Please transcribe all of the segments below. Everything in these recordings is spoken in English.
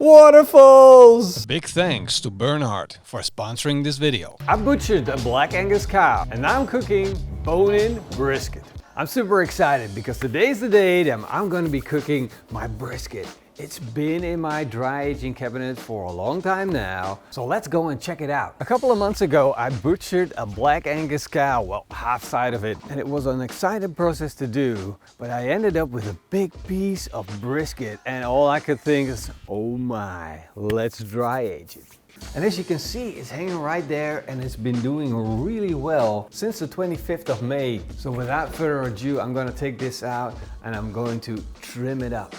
Waterfalls! Big thanks to Bernhard for sponsoring this video. I butchered a black Angus cow and now I'm cooking Bone In Brisket. I'm super excited because today's the day that I'm going to be cooking my brisket. It's been in my dry aging cabinet for a long time now, so let's go and check it out. A couple of months ago I butchered a black Angus cow, well, half side of it, and it was an exciting process to do, but I ended up with a big piece of brisket and all I could think is, oh my, let's dry age it. And as you can see, it's hanging right there and it's been doing really well since the 25th of May. So without further ado, I'm going to take this out and I'm going to trim it up.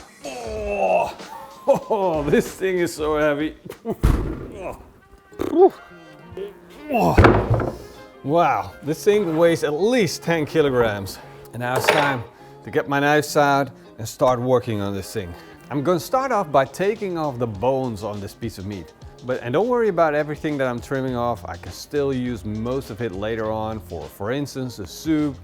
Oh, this thing is so heavy. Wow, this thing weighs at least 10 kilograms. And now it's time to get my knives out and start working on this thing. I'm going to start off by taking off the bones on this piece of meat. And don't worry about everything that I'm trimming off. I can still use most of it later on for instance, a soup,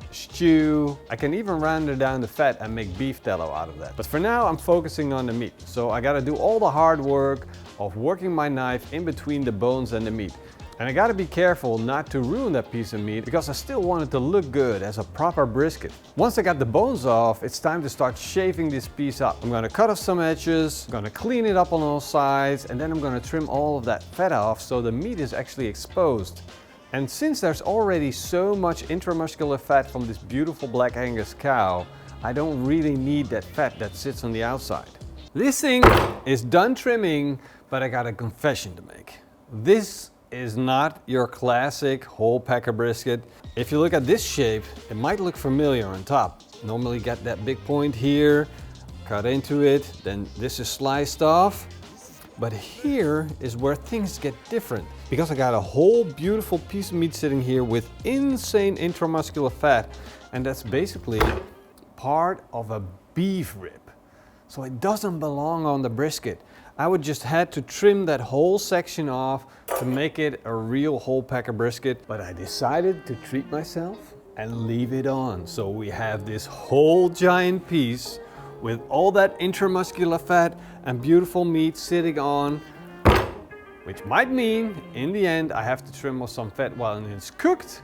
a stew. I can even render down the fat and make beef tallow out of that. But for now, I'm focusing on the meat. So I gotta do all the hard work of working my knife in between the bones and the meat. And I gotta be careful not to ruin that piece of meat because I still want it to look good as a proper brisket. Once I got the bones off, it's time to start shaving this piece up. I'm gonna cut off some edges, I'm gonna clean it up on all sides, and then I'm gonna trim all of that fat off so the meat is actually exposed. And since there's already so much intramuscular fat from this beautiful black Angus cow, I don't really need that fat that sits on the outside. This thing is done trimming, but I got a confession to make. This is not your classic whole packer brisket. If you look at this shape, it might look familiar on top. Normally got that big point here, cut into it, then this is sliced off. But here is where things get different because I got a whole beautiful piece of meat sitting here with insane intramuscular fat, and that's basically part of a beef rib. So it doesn't belong on the brisket. I would just had to trim that whole section off to make it a real whole packer brisket, but I decided to treat myself and leave it on. So we have this whole giant piece with all that intramuscular fat and beautiful meat sitting on, which might mean in the end I have to trim off some fat while it's cooked,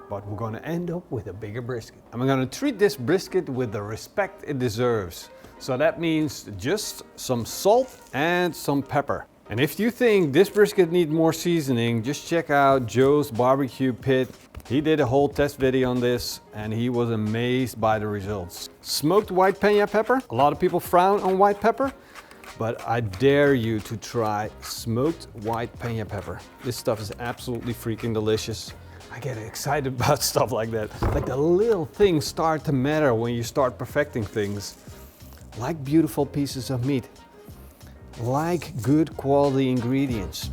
but we're gonna end up with a bigger brisket. I'm gonna treat this brisket with the respect it deserves. So that means just some salt and some pepper. And if you think this brisket needs more seasoning, just check out Joe's barbecue pit. He did a whole test video on this and he was amazed by the results. Smoked white pena pepper. A lot of people frown on white pepper, but I dare you to try smoked white pena pepper. This stuff is absolutely freaking delicious. I get excited about stuff like that. Like the little things start to matter when you start perfecting things. Like beautiful pieces of meat, like good quality ingredients.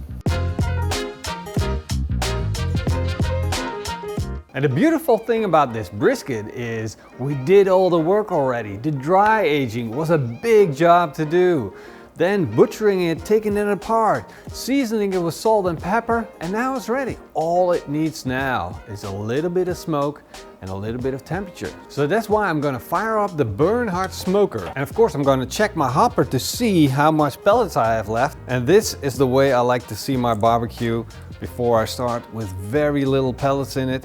And the beautiful thing about this brisket is we did all the work already. The dry aging was a big job to do. Then butchering it, taking it apart, seasoning it with salt and pepper, and now it's ready. All it needs now is a little bit of smoke and a little bit of temperature. So that's why I'm gonna fire up the Bernhard smoker. And of course I'm gonna check my hopper to see how much pellets I have left. And this is the way I like to see my barbecue before I start, with very little pellets in it.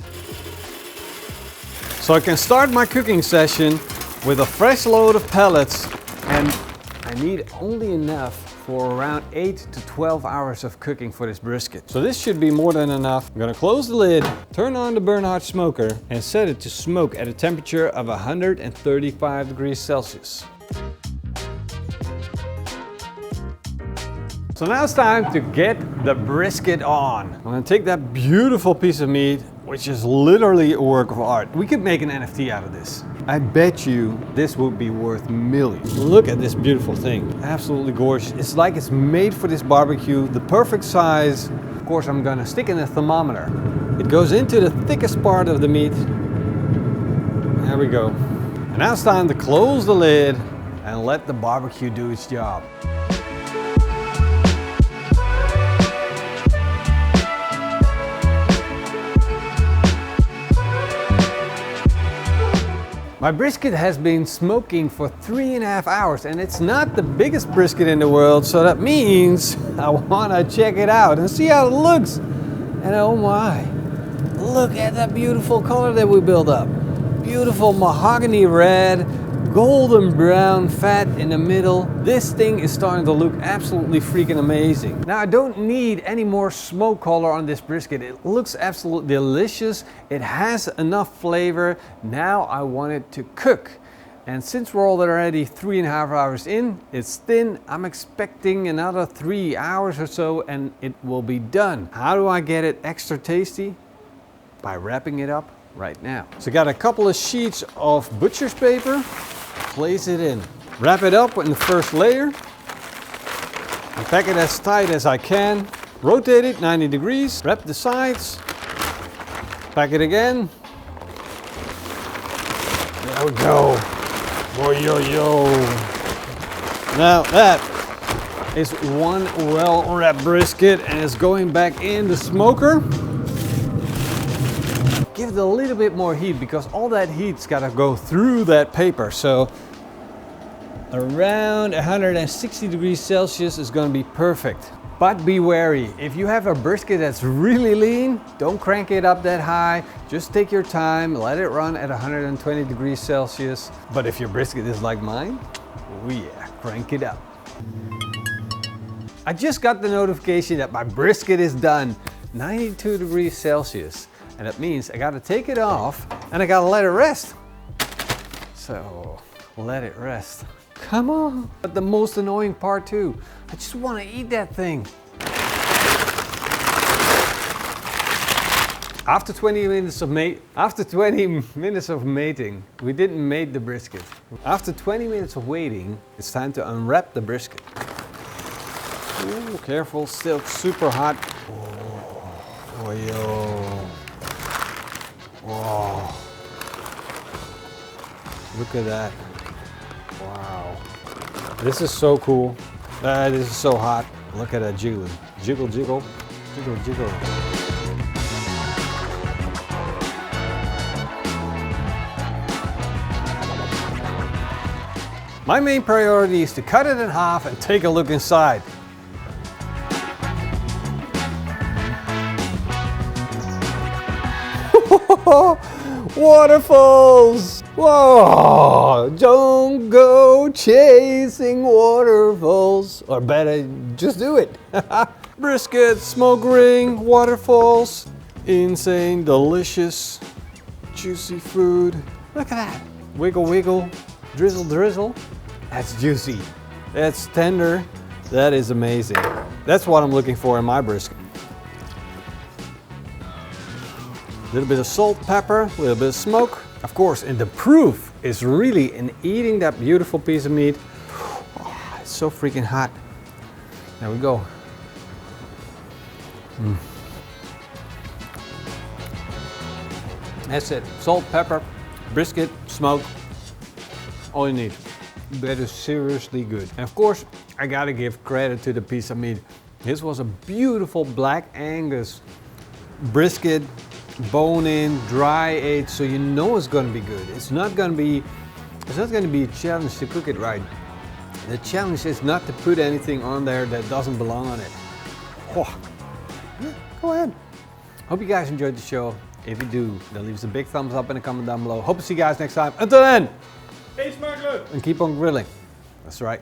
So I can start my cooking session with a fresh load of pellets, and I need only enough for around 8 to 12 hours of cooking for this brisket. So this should be more than enough. I'm gonna close the lid, turn on the Bernhard smoker and set it to smoke at a temperature of 135 degrees Celsius. So now it's time to get the brisket on. I'm gonna take that beautiful piece of meat, which is literally a work of art. We could make an NFT out of this. I bet you this would be worth millions. Look at this beautiful thing. Absolutely gorgeous. It's like it's made for this barbecue, the perfect size. Of course, I'm gonna stick in a thermometer. It goes into the thickest part of the meat. There we go. And now it's time to close the lid and let the barbecue do its job. My brisket has been smoking for 3.5 hours and it's not the biggest brisket in the world, so that means I want to check it out and see how it looks. And oh my, look at that beautiful color that we built up. Beautiful mahogany red, golden brown fat in the middle. This thing is starting to look absolutely freaking amazing. Now I don't need any more smoke color on this brisket. It looks absolutely delicious. It has enough flavor. Now I want it to cook. And since we're already 3.5 hours in, it's thin. I'm expecting another 3 hours or so and it will be done. How do I get it extra tasty? By wrapping it up right now. So I got a couple of sheets of butcher's paper. Place it in. Wrap it up in the first layer. And pack it as tight as I can. Rotate it 90 degrees. Wrap the sides. Pack it again. There we go. Oh, yo, yo. Now that is one well-wrapped brisket and it's going back in the smoker. Give it a little bit more heat because all that heat's got to go through that paper. So around 160 degrees Celsius is going to be perfect. But be wary, if you have a brisket that's really lean, don't crank it up that high. Just take your time, let it run at 120 degrees Celsius. But if your brisket is like mine, oh yeah, crank it up. I just got the notification that my brisket is done, 92 degrees Celsius. And that means I gotta take it off and I gotta let it rest. So, let it rest. Come on. But the most annoying part too, I just wanna eat that thing. After 20 minutes of mating, we didn't mate the brisket. After 20 minutes of waiting, it's time to unwrap the brisket. Ooh, careful, still super hot. Oh, yo. Whoa. Look at that. Wow. This is so cool. This is so hot. Look at that jiggling. Jiggle, jiggle. Jiggle, jiggle. My main priority is to cut it in half and take a look inside. Waterfalls! Whoa! Don't go chasing waterfalls. Or better, just do it. Brisket, smoke ring, waterfalls. Insane, delicious, juicy food. Look at that. Wiggle, wiggle, drizzle, drizzle. That's juicy. That's tender. That is amazing. That's what I'm looking for in my brisket. A little bit of salt, pepper, a little bit of smoke. Of course, and the proof is really in eating that beautiful piece of meat. Oh, it's so freaking hot. There we go. That's it. Salt, pepper, brisket, smoke. All you need. That is seriously good. And of course, I gotta give credit to the piece of meat. This was a beautiful Black Angus brisket. Bone in, dry aged, so you know it's going to be good. It's not going to be a challenge to cook it right. The challenge is not to put anything on there that doesn't belong on it. Oh. Yeah, go ahead. Hope you guys enjoyed the show. If you do, then leave us a big thumbs up and a comment down below. Hope to see you guys next time. Until then, eetsmakelijk and keep on grilling. That's right.